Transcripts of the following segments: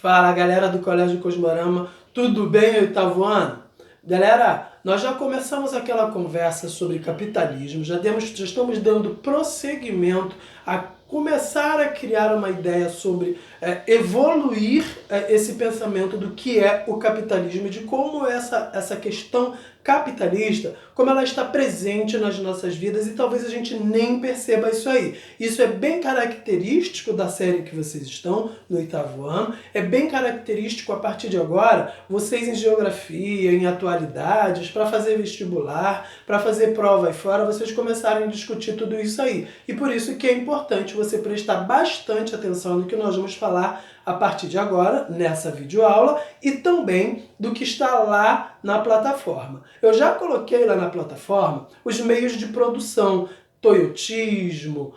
Fala, galera do Colégio Cosmorama, tudo bem, oitavo ano? Galera, nós já começamos aquela conversa sobre capitalismo, já estamos dando prosseguimento a começar a criar uma ideia sobre evoluir esse pensamento do que é o capitalismo e de como essa questão capitalista, como ela está presente nas nossas vidas e talvez a gente nem perceba isso aí. Isso é bem característico da série que vocês estão, no oitavo ano, é bem característico a partir de agora, vocês em geografia, em atualidades, para fazer vestibular, para fazer prova aí fora, vocês começarem a discutir tudo isso aí. E por isso que é importante você prestar bastante atenção no que nós vamos falar a partir de agora, nessa videoaula, e também do que está lá na plataforma. Eu já coloquei lá na plataforma os meios de produção, toyotismo,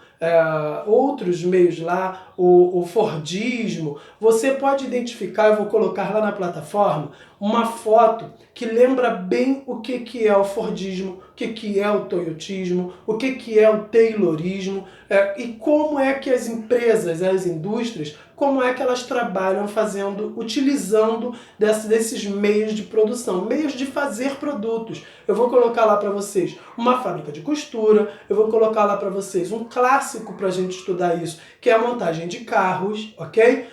outros meios lá, o fordismo. Você pode identificar, eu vou colocar lá na plataforma, uma foto que lembra bem o que é o fordismo, o que é o toyotismo, o que é o taylorismo, e como é que as empresas, as indústrias, como é que elas trabalham utilizando desses meios de produção, meios de fazer produtos. Eu vou colocar lá para vocês uma fábrica de costura, eu vou colocar lá para vocês um clássico para a gente estudar isso, que é a montagem de carros, ok?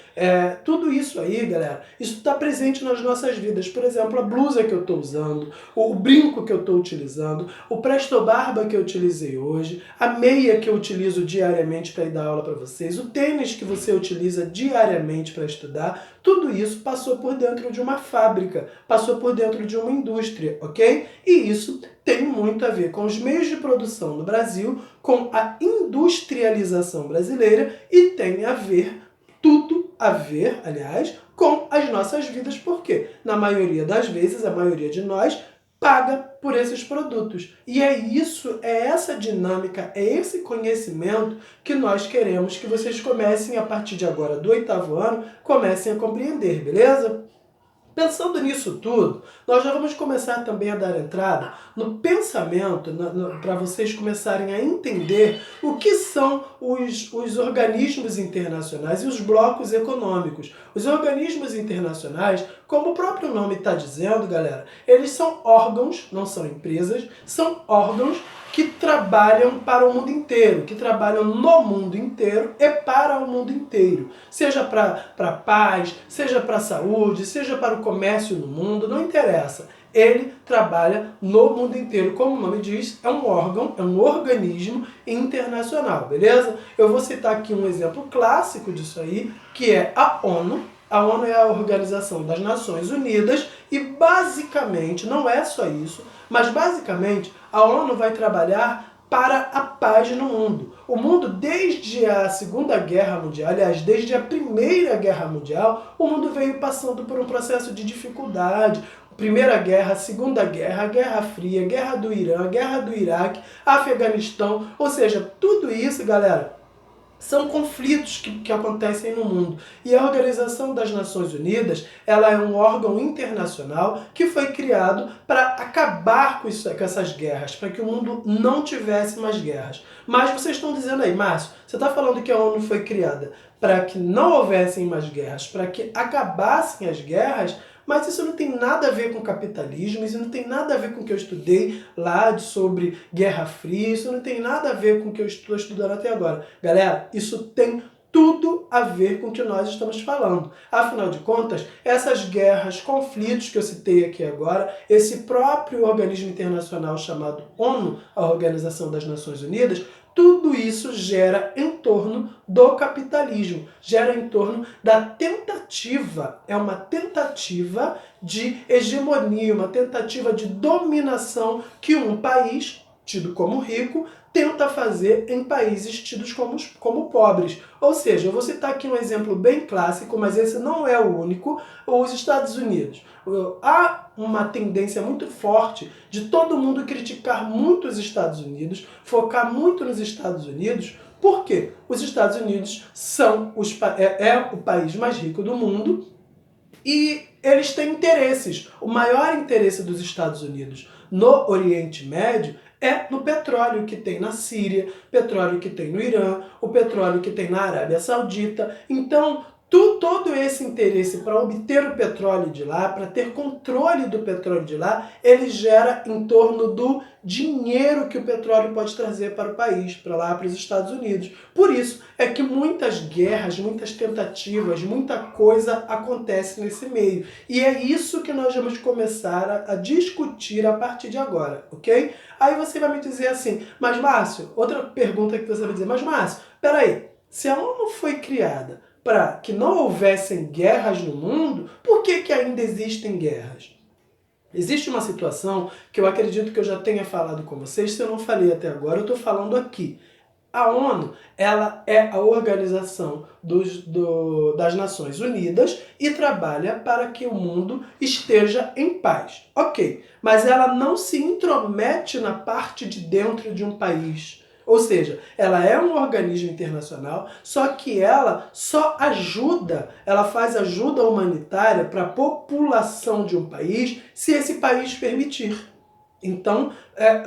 Tudo isso aí, galera, isso está presente nas nossas vidas. Por exemplo, a blusa que eu estou usando, o brinco que eu estou utilizando, o Presto Barba que eu utilizei hoje, a meia que eu utilizo diariamente para ir dar aula para vocês, o tênis que você utiliza diariamente para estudar, tudo isso passou por dentro de uma fábrica, passou por dentro de uma indústria, ok? E isso tem muito a ver com os meios de produção no Brasil, com a industrialização brasileira e tem a ver, tudo a ver, aliás, com as nossas vidas, porque na maioria das vezes, a maioria de nós paga por esses produtos. E é essa dinâmica, é esse conhecimento que nós queremos que vocês comecem, a partir de agora, do oitavo ano, comecem a compreender, beleza? Pensando nisso tudo, nós já vamos começar também a dar entrada no pensamento, para vocês começarem a entender o que são os organismos internacionais e os blocos econômicos. Os organismos internacionais, como o próprio nome está dizendo, galera, eles são órgãos, não são empresas, são órgãos que trabalham para o mundo inteiro, que trabalham no mundo inteiro e para o mundo inteiro. Seja para paz, seja para a saúde, seja para o comércio no mundo, não interessa. Ele trabalha no mundo inteiro. Como o nome diz, é um órgão, é um organismo internacional, beleza? Eu vou citar aqui um exemplo clássico disso aí, que é a ONU. A ONU é a Organização das Nações Unidas e basicamente, não é só isso, mas basicamente a ONU vai trabalhar para a paz no mundo. O mundo, desde a Segunda Guerra Mundial, aliás, desde a Primeira Guerra Mundial, o mundo veio passando por um processo de dificuldade. Primeira Guerra, Segunda Guerra, Guerra Fria, Guerra do Irã, Guerra do Iraque, Afeganistão, ou seja, tudo isso, galera, são conflitos que acontecem no mundo. E a Organização das Nações Unidas, ela é um órgão internacional que foi criado para acabar com essas guerras, para que o mundo não tivesse mais guerras. Mas vocês estão dizendo aí, Márcio, você está falando que a ONU foi criada para que não houvessem mais guerras, para que acabassem as guerras, mas isso não tem nada a ver com capitalismo, isso não tem nada a ver com o que eu estudei lá sobre Guerra Fria, isso não tem nada a ver com o que eu estou estudando até agora. Galera, isso tem tudo a ver com o que nós estamos falando. Afinal de contas, essas guerras, conflitos que eu citei aqui agora, esse próprio organismo internacional chamado ONU, a Organização das Nações Unidas, tudo isso gera em torno do capitalismo, gera em torno da tentativa, é uma tentativa de hegemonia, uma tentativa de dominação que um país, tido como rico, tenta fazer em países tidos como pobres. Ou seja, eu vou citar aqui um exemplo bem clássico, mas esse não é o único, os Estados Unidos. Há uma tendência muito forte de todo mundo criticar muito os Estados Unidos, focar muito nos Estados Unidos. Por quê? Os Estados Unidos é o país mais rico do mundo e eles têm interesses. O maior interesse dos Estados Unidos no Oriente Médio é no petróleo que tem na Síria, petróleo que tem no Irã, o petróleo que tem na Arábia Saudita. Então, Todo esse interesse para obter o petróleo de lá, para ter controle do petróleo de lá, ele gera em torno do dinheiro que o petróleo pode trazer para o país, para lá, para os Estados Unidos. Por isso é que muitas guerras, muitas tentativas, muita coisa acontece nesse meio. E é isso que nós vamos começar a discutir a partir de agora, ok? Aí você vai me dizer assim, mas Márcio, outra pergunta que você vai dizer, mas Márcio, peraí, se a ONU foi criada para que não houvessem guerras no mundo, por que ainda existem guerras? Existe uma situação que eu acredito que eu já tenha falado com vocês, se eu não falei até agora, eu estou falando aqui. A ONU, ela é a organização das Nações Unidas e trabalha para que o mundo esteja em paz. Ok, mas ela não se intromete na parte de dentro de um país. Ou seja, ela é um organismo internacional, só que ela só ajuda, ela faz ajuda humanitária para a população de um país, se esse país permitir. Então,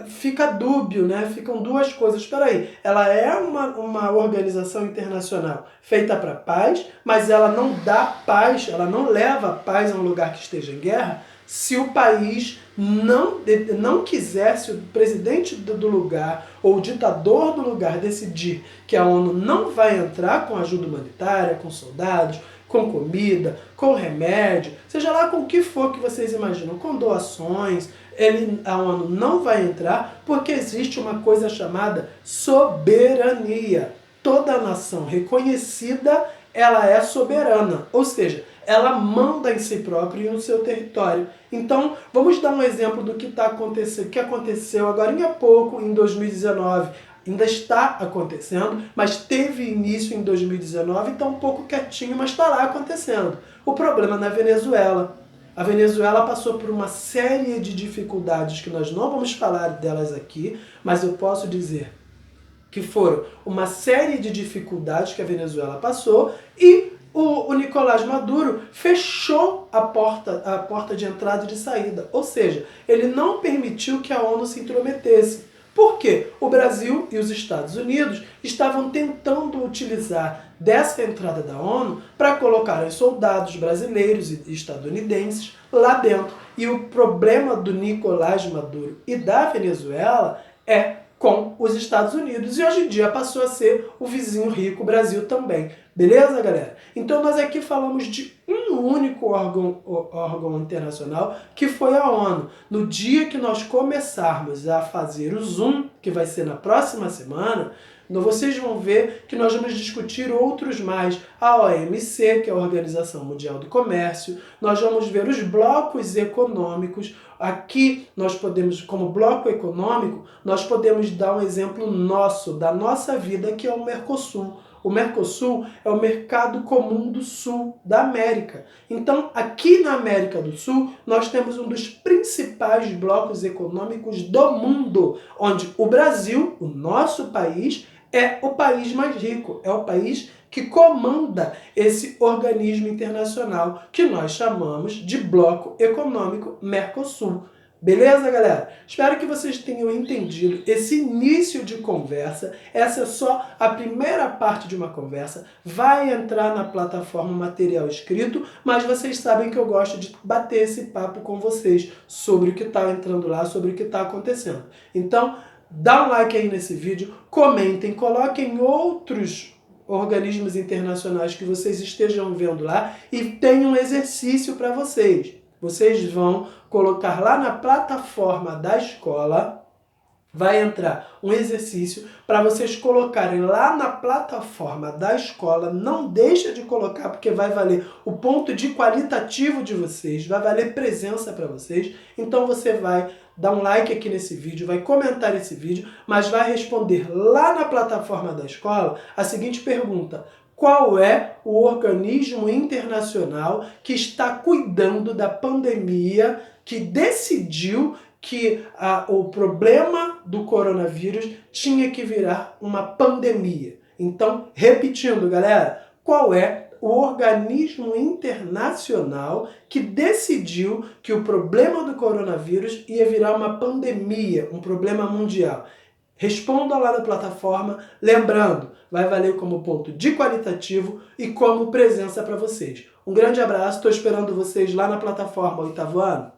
fica dúbio, né? Ficam duas coisas. Espera aí, ela é uma organização internacional feita para paz, mas ela não dá paz, ela não leva a paz a um lugar que esteja em guerra, se o país não quiser, se o presidente do lugar ou o ditador do lugar decidir que a ONU não vai entrar com ajuda humanitária, com soldados, com comida, com remédio, seja lá com o que for que vocês imaginam, com doações, a ONU não vai entrar porque existe uma coisa chamada soberania. Toda nação reconhecida, ela é soberana, ou seja, ela manda em si própria e no seu território. Então, vamos dar um exemplo do que que aconteceu agora há pouco, em 2019. Ainda está acontecendo, mas teve início em 2019 e está um pouco quietinho, mas está lá acontecendo. O problema na Venezuela. A Venezuela passou por uma série de dificuldades que nós não vamos falar delas aqui, mas eu posso dizer que foram uma série de dificuldades que a Venezuela passou e o Nicolás Maduro fechou a porta de entrada e de saída. Ou seja, ele não permitiu que a ONU se intrometesse. Por quê? O Brasil e os Estados Unidos estavam tentando utilizar dessa entrada da ONU para colocar os soldados brasileiros e estadunidenses lá dentro. E o problema do Nicolás Maduro e da Venezuela é com os Estados Unidos. E hoje em dia passou a ser o vizinho rico, o Brasil também. Beleza, galera? Então nós aqui falamos de um único órgão internacional, que foi a ONU. No dia que nós começarmos a fazer o Zoom, que vai ser na próxima semana, vocês vão ver que nós vamos discutir outros mais. A OMC, que é a Organização Mundial do Comércio, nós vamos ver os blocos econômicos. Aqui nós podemos, como bloco econômico, nós podemos dar um exemplo nosso, da nossa vida, que é o Mercosul. O Mercosul é o mercado comum do sul da América. Então, aqui na América do Sul, nós temos um dos principais blocos econômicos do mundo, onde o Brasil, o nosso país, é o país mais rico, é o país que comanda esse organismo internacional que nós chamamos de Bloco Econômico Mercosul. Beleza, galera? Espero que vocês tenham entendido esse início de conversa. Essa é só a primeira parte de uma conversa. Vai entrar na plataforma material escrito, mas vocês sabem que eu gosto de bater esse papo com vocês sobre o que está entrando lá, sobre o que está acontecendo. Então, dá um like aí nesse vídeo, comentem, coloquem outros organismos internacionais que vocês estejam vendo lá e tem um exercício para vocês. Vocês vão colocar lá na plataforma da escola, vai entrar um exercício para vocês colocarem lá na plataforma da escola. Não deixa de colocar, porque vai valer o ponto de qualitativo de vocês, vai valer presença para vocês. Então você vai dar um like aqui nesse vídeo, vai comentar esse vídeo, mas vai responder lá na plataforma da escola a seguinte pergunta: qual é o organismo internacional que está cuidando da pandemia, que decidiu que o problema do coronavírus tinha que virar uma pandemia? Então, repetindo, galera, qual é o organismo internacional que decidiu que o problema do coronavírus ia virar uma pandemia, um problema mundial? Responda lá na plataforma. Lembrando, vai valer como ponto de qualitativo e como presença para vocês. Um grande abraço, estou esperando vocês lá na plataforma Oitavo Ano.